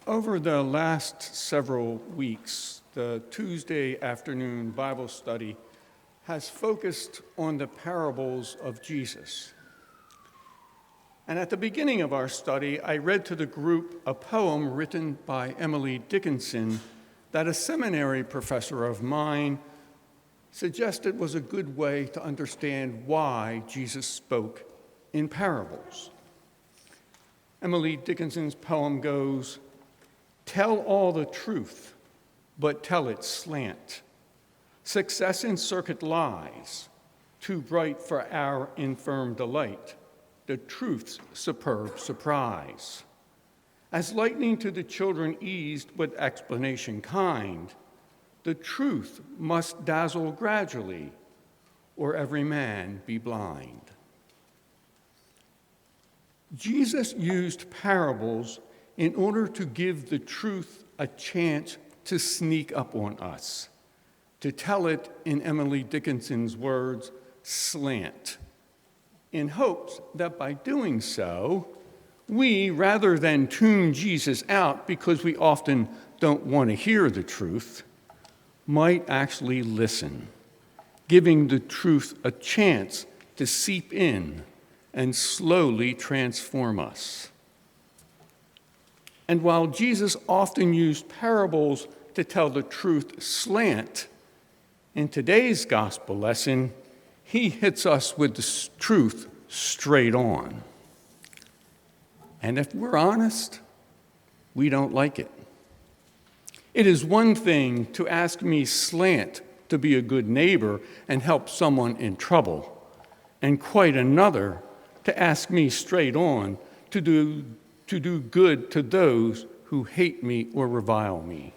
Over the last several weeks, the Tuesday afternoon Bible study has focused on the parables of Jesus. And at the beginning of our study, I read to the group a poem written by Emily Dickinson that a seminary professor of mine suggested was a good way to understand why Jesus spoke in parables. Emily Dickinson's poem goes, "Tell all the truth, but tell it slant. Success in circuit lies, too bright for our infirm delight, the truth's superb surprise. As lightning to the children eased with explanation kind, the truth must dazzle gradually, or every man be blind." Jesus used parables in order to give the truth a chance to sneak up on us, to tell it, in Emily Dickinson's words, slant, in hopes that by doing so, we, rather than tune Jesus out because we often don't want to hear the truth, might actually listen, giving the truth a chance to seep in and slowly transform us. And while Jesus often used parables to tell the truth slant, in today's gospel lesson, he hits us with the truth straight on. And if we're honest, we don't like it. It is one thing to ask me slant to be a good neighbor and help someone in trouble, and quite another to ask me straight on to do good to those who hate me or revile me.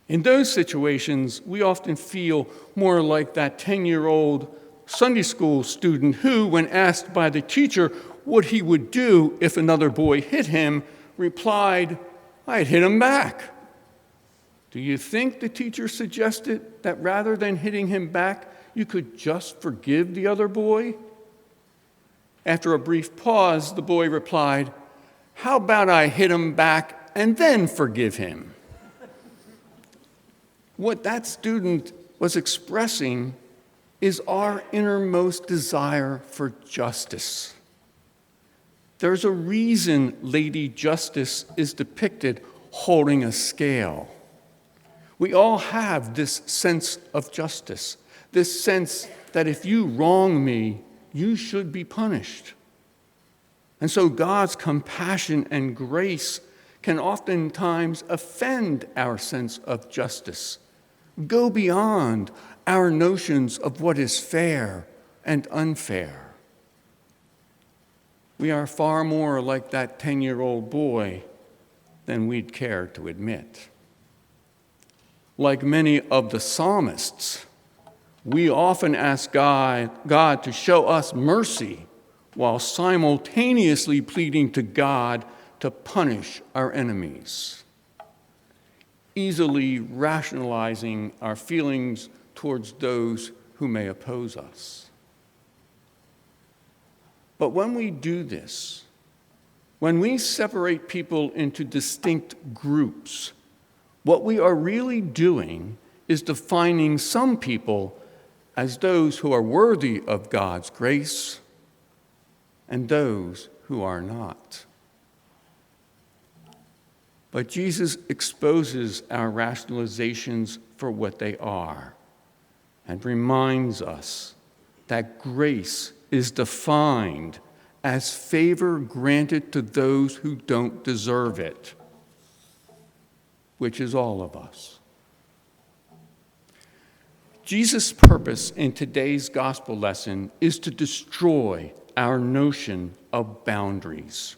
In those situations, we often feel more like that 10-year-old Sunday school student who, when asked by the teacher what he would do if another boy hit him, replied, "I'd hit him back." Do you think the teacher suggested that rather than hitting him back, you could just forgive the other boy? After a brief pause, the boy replied, "How about I hit him back and then forgive him?" What that student was expressing is our innermost desire for justice. There's a reason Lady Justice is depicted holding a scale. We all have this sense of justice, this sense that if you wrong me, you should be punished. And so God's compassion and grace can oftentimes offend our sense of justice, go beyond our notions of what is fair and unfair. We are far more like that 10-year-old boy than we'd care to admit. Like many of the psalmists, we often ask God to show us mercy while simultaneously pleading to God to punish our enemies, easily rationalizing our feelings towards those who may oppose us. But when we do this, when we separate people into distinct groups, what we are really doing is defining some people as those who are worthy of God's grace and those who are not. But Jesus exposes our rationalizations for what they are and reminds us that grace is defined as favor granted to those who don't deserve it, which is all of us. Jesus' purpose in today's gospel lesson is to destroy our notion of boundaries.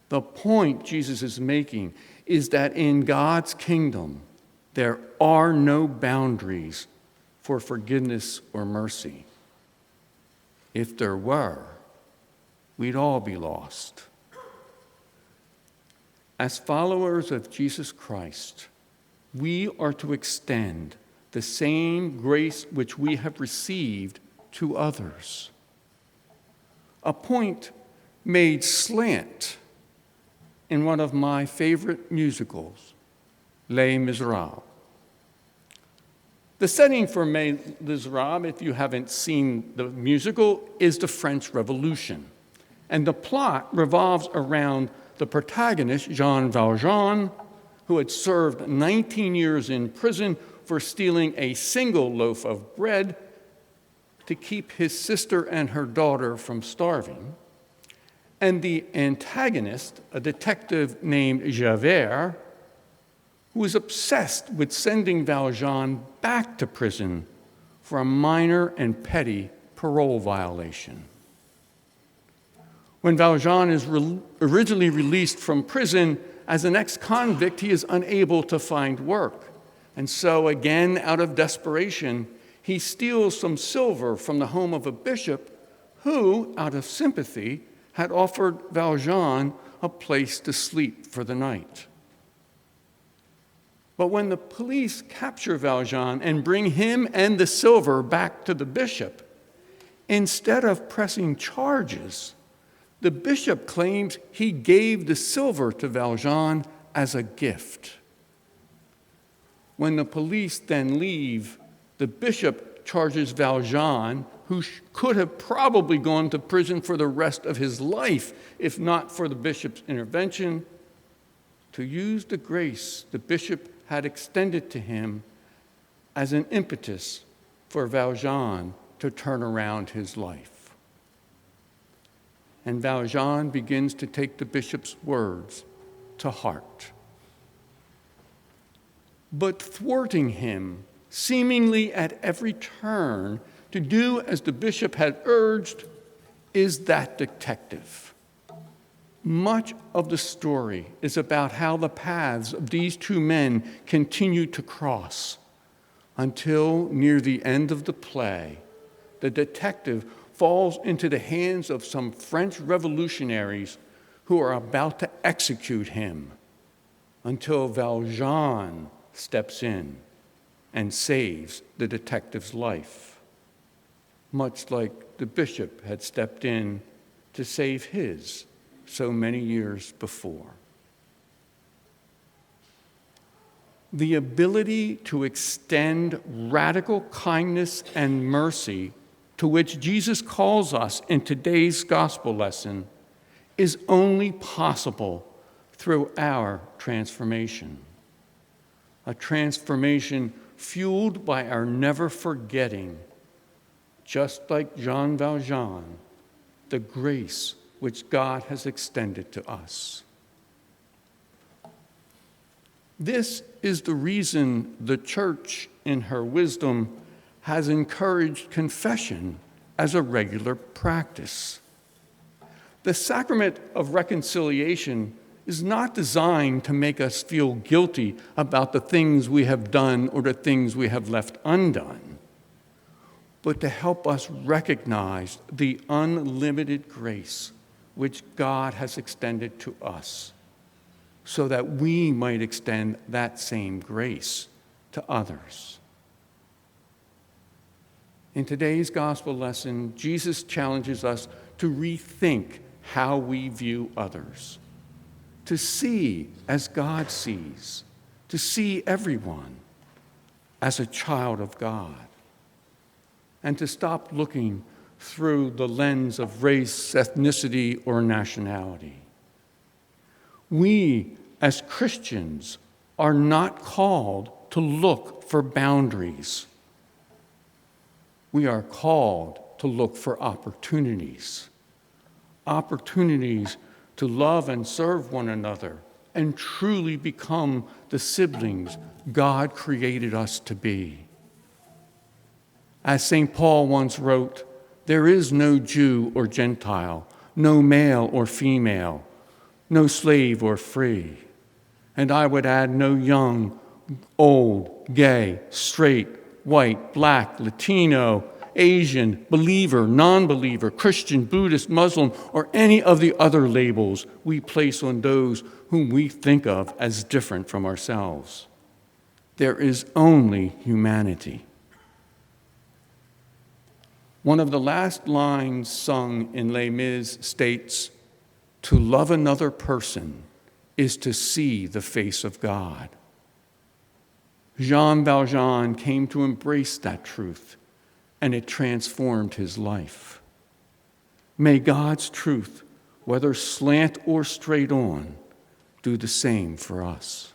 The point Jesus is making is that in God's kingdom, there are no boundaries for forgiveness or mercy. If there were, we'd all be lost. As followers of Jesus Christ, we are to extend the same grace which we have received to others. A point made slant in one of my favorite musicals, Les Miserables. The setting for Les Miserables, if you haven't seen the musical, is the French Revolution. And the plot revolves around the protagonist, Jean Valjean, who had served 19 years in prison for stealing a single loaf of bread to keep his sister and her daughter from starving. And the antagonist, a detective named Javert, who was obsessed with sending Valjean back to prison for a minor and petty parole violation. When Valjean is originally released from prison as an ex-convict, he is unable to find work. And so, again, out of desperation, he steals some silver from the home of a bishop who, out of sympathy, had offered Valjean a place to sleep for the night. But when the police capture Valjean and bring him and the silver back to the bishop, instead of pressing charges, the bishop claims he gave the silver to Valjean as a gift. When the police then leave, the bishop charges Valjean, who could have probably gone to prison for the rest of his life if not for the bishop's intervention, to use the grace the bishop had extended to him as an impetus for Valjean to turn around his life. And Valjean begins to take the bishop's words to heart. But thwarting him, seemingly at every turn, to do as the bishop had urged, is that detective. Much of the story is about how the paths of these two men continue to cross until, near the end of the play, the detective falls into the hands of some French revolutionaries who are about to execute him, until Valjean steps in and saves the detective's life, much like the bishop had stepped in to save his so many years before. The ability to extend radical kindness and mercy to which Jesus calls us in today's gospel lesson is only possible through our transformation. A transformation fueled by our never forgetting, just like Jean Valjean, the grace which God has extended to us. This is the reason the church, in her wisdom, has encouraged confession as a regular practice. The sacrament of reconciliation is not designed to make us feel guilty about the things we have done or the things we have left undone, but to help us recognize the unlimited grace which God has extended to us, so that we might extend that same grace to others. In today's gospel lesson, Jesus challenges us to rethink how we view others, to see as God sees, to see everyone as a child of God, and to stop looking through the lens of race, ethnicity, or nationality. We, as Christians, are not called to look for boundaries. We are called to look for opportunities to love and serve one another and truly become the siblings God created us to be. As St. Paul once wrote, "There is no Jew or Gentile, no male or female, no slave or free." And I would add, no young, old, gay, straight, white, black, Latino, Asian, believer, non-believer, Christian, Buddhist, Muslim, or any of the other labels we place on those whom we think of as different from ourselves. There is only humanity. One of the last lines sung in Les Mis states, "To love another person is to see the face of God. Jean Valjean came to embrace that truth, and it transformed his life. May God's truth, whether slant or straight on, do the same for us.